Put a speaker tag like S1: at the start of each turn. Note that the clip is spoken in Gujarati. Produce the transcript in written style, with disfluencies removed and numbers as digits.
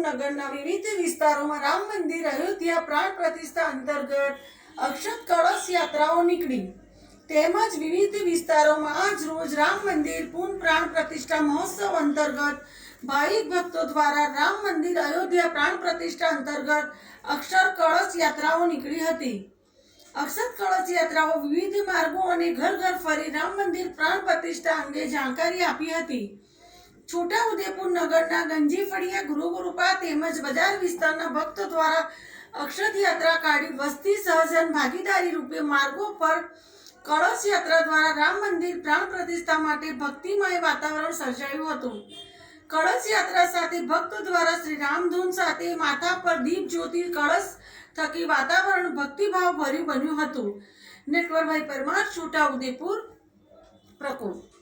S1: નગરના વિવિધ વિસ્તારોમાં રામ મંદિર અયોધ્યા પ્રાણ પ્રતિષ્ઠા અંતર્ગત અક્ષત કળશ યાત્રાઓ નીકળી તેમજ વિવિધ વિસ્તારોમાં આજ રોજ રામ મંદિર પૂર્ણ પ્રાણ પ્રતિષ્ઠા મહોત્સવ અંતર્ગત ભાવિક ભક્તો દ્વારા રામ મંદિર અયોધ્યા પ્રાણ પ્રતિષ્ઠા અંતર્ગત અક્ષર કળશ યાત્રાઓ નીકળી હતી। અક્ષત કળશ યાત્રાઓ વિવિધ માર્ગો અને ઘર ઘર ફરી રામ મંદિર પ્રાણ પ્રતિષ્ઠા અંગે જાણકારી આપી હતી। છોટાઉદેપુર નગરના ગંજી ફળિયા ગૃહકૃપા તેમજ બજાર વિસ્તારના ભક્તો દ્વારા અક્ષત યાત્રા કાઢી વસ્તી સહજન ભાગીદારી રૂપે માર્ગો પર કળશ યાત્રા દ્વારા રામ મંદિર પ્રાણ પ્રતિષ્ઠા માટે ભક્તિમય વાતાવરણ સર્જાયું હતું। કળશ યાત્રા સાથે ભક્તો દ્વારા શ્રી રામધૂન સાથે માથા પર દીપ જ્યોતિ કળશ થકી વાતાવરણ ભક્તિભાવ ભર્યું બન્યું હતું। નેટવરભાઈ પરમાર, છોટાઉદેપુર, પ્રકોપ।